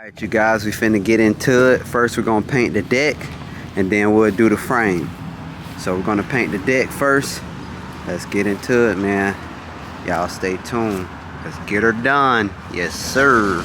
Alright you guys, we finna get into it. First we're gonna paint the deck and then we'll do the frame. So we're gonna paint the deck first. Let's get into it, man. Y'all stay tuned. Let's get her done. Yes sir.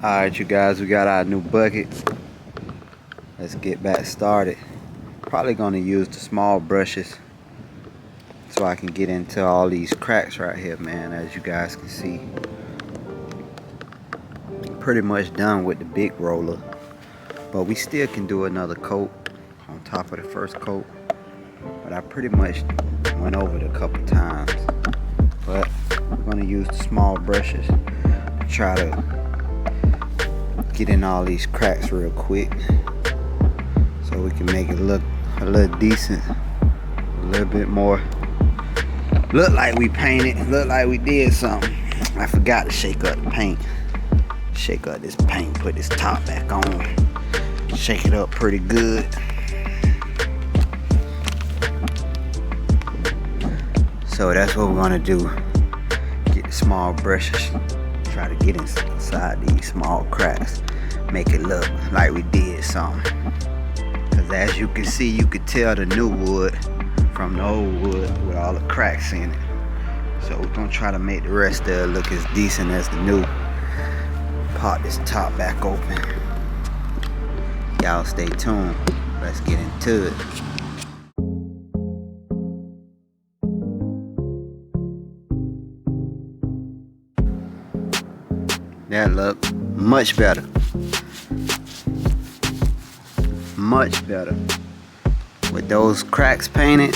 Alright you guys, we got our new bucket. Let's get back started. Probably gonna use the small brushes so I can get into all these cracks right here, man. As you guys can see, pretty much done with the big roller, but we still can do another coat on top of the first coat. But I pretty much went over it a couple times, but we're gonna use the small brushes to try to get in all these cracks real quick so we can make it look a little decent, a little bit more, look like we painted, look like we did something. I forgot to shake up the paint, shake up this paint, put this top back on, shake it up pretty good. So that's what we're gonna do, get the small brushes, try to get inside these small cracks, make it look like we did something. Because as you can see, you could tell the new wood from the old wood with all the cracks in it. So we're gonna try to make the rest of it look as decent as the new. Pop this top back open. Y'all stay tuned. Let's get into it. That look much better. Much better. With those cracks painted,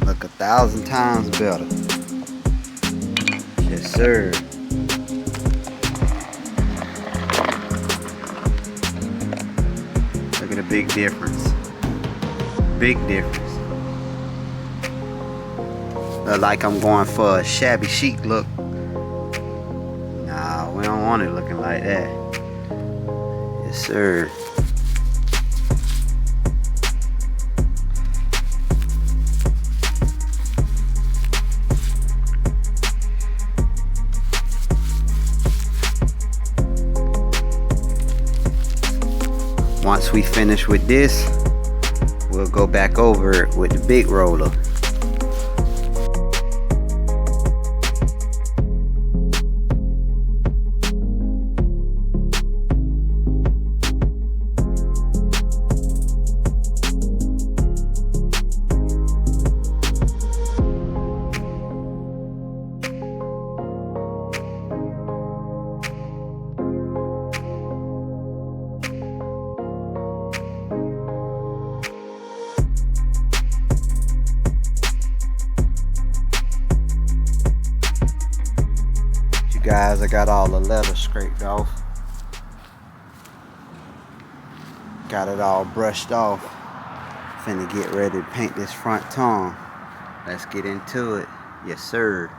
look 1,000 times better. Yes sir. Look at the big difference. Big difference. Look like I'm going for a shabby chic look. We don't want it looking like that. Yes sir. Once we finish with this, we'll go back over it with the big roller. guys, I got all the leather scraped off. Got it all brushed off. Finna get ready to paint this front tongue. Let's get into it. Yes, sir.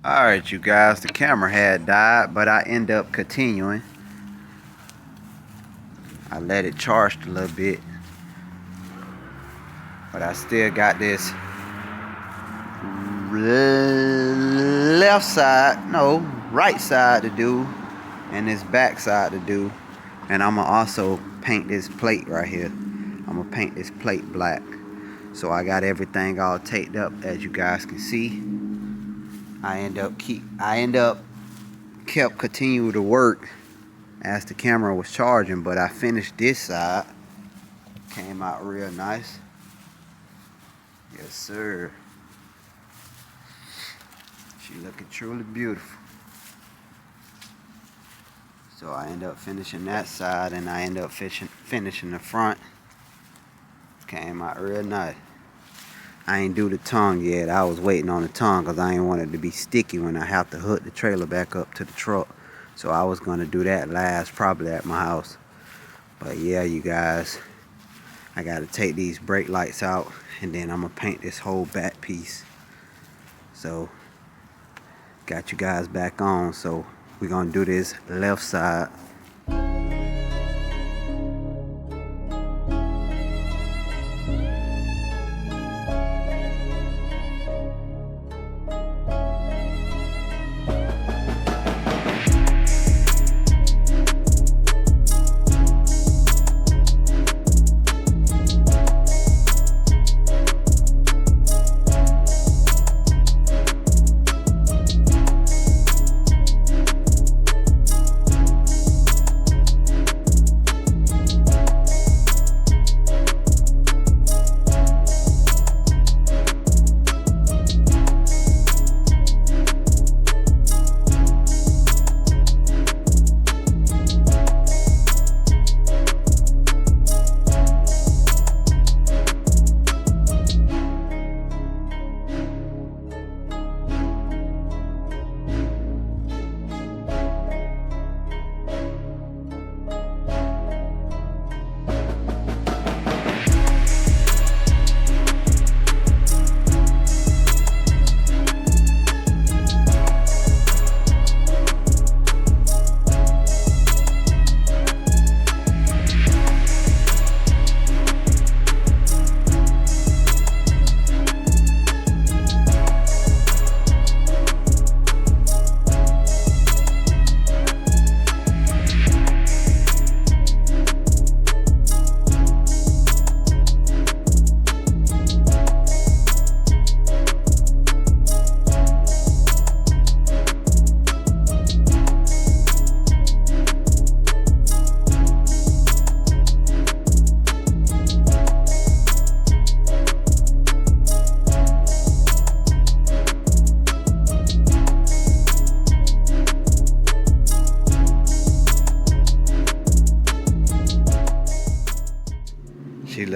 Alright, you guys, the camera had died, but I end up continuing. I let it charge a little bit, but I still got this left side, no, right side to do, and this back side to do. And I'm gonna also paint this plate right here. I'm gonna paint this plate black. So I got everything all taped up, as you guys can see. I end up kept continuing to work as the camera was charging, but I finished this side. Came out real nice. Yes, sir. She looking truly beautiful. So I end up finishing that side, and I end up finishing the front. Came out real nice. I ain't do the tongue yet. I was waiting on the tongue because I ain't want it to be sticky when I have to hook the trailer back up to the truck. So I was going to do that last, probably at my house. But yeah, you guys, I got to take these brake lights out, and then I'm going to paint this whole back piece. So, got you guys back on. So, we're going to do this left side.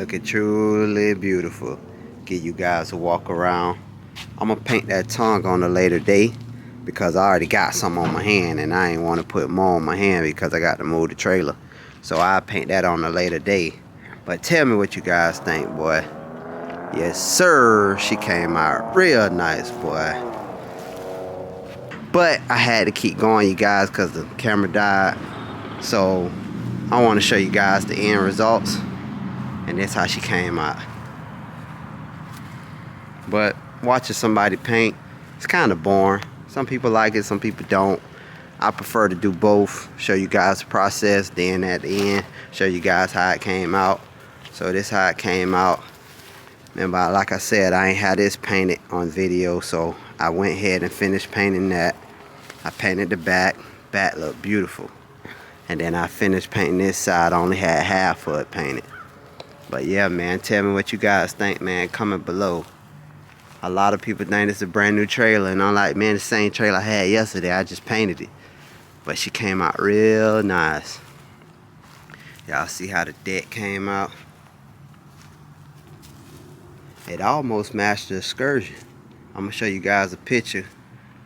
looking truly beautiful. Give you guys a walk around. I'm gonna paint that tongue on a later day because I already got some on my hand and I ain't want to put more on my hand because I got to move the trailer. So I'll paint that on a later day. But tell me what you guys think, boy. Yes, sir. She came out real nice, boy. But I had to keep going, you guys, because the camera died. So I want to show you guys the end results. And that's how she came out. But watching somebody paint, it's kind of boring. Some people like it, some people don't. I prefer to do both. Show you guys the process, then at the end, show you guys how it came out. So this how it came out. Remember, like I said, I ain't had this painted on video, so I went ahead and finished painting that. I painted the back. Back looked beautiful. And then I finished painting this side. I only had half of it painted. But yeah, man, tell me what you guys think, man. Comment below. A lot of people think it's a brand new trailer, and I'm like, man, the same trailer I had yesterday. I just painted it. But she came out real nice. Y'all see how the deck came out? It almost matched the Excursion. I'm gonna show you guys a picture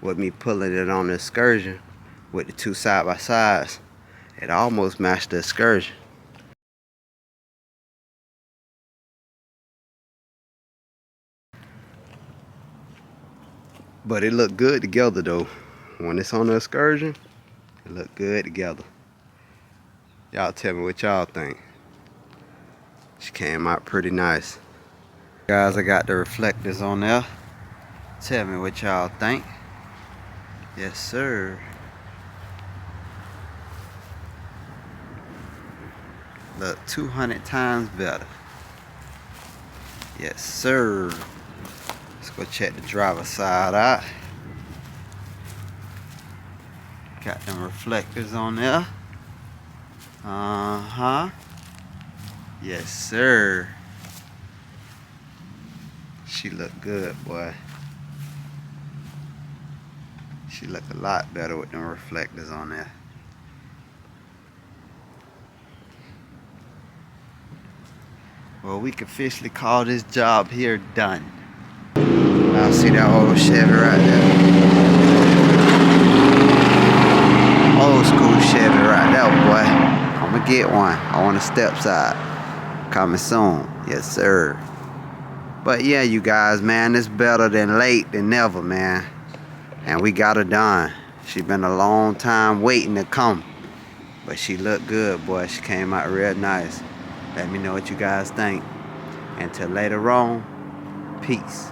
with me pulling it on the Excursion with the two side by sides. It almost matched the Excursion. But it looked good together though. When it's on the Excursion, it looked good together. Y'all tell me what y'all think. She came out pretty nice. Guys, I got the reflectors on there. Tell me what y'all think. Yes, sir. Look 200 times better. Yes, sir. Let's go check the driver's side out. Got them reflectors on there. Yes, sir. She look good, boy. She look a lot better with them reflectors on there. Well, we can officially call this job here done. I see that old Chevy right there. Old school Chevy right there, boy. I'm gonna get one. I want a step side. Coming soon. Yes, sir. But yeah, you guys, man, it's better than late than never, man. And we got her done. She been a long time waiting to come. But she looked good, boy. She came out real nice. Let me know what you guys think. Until later on, peace.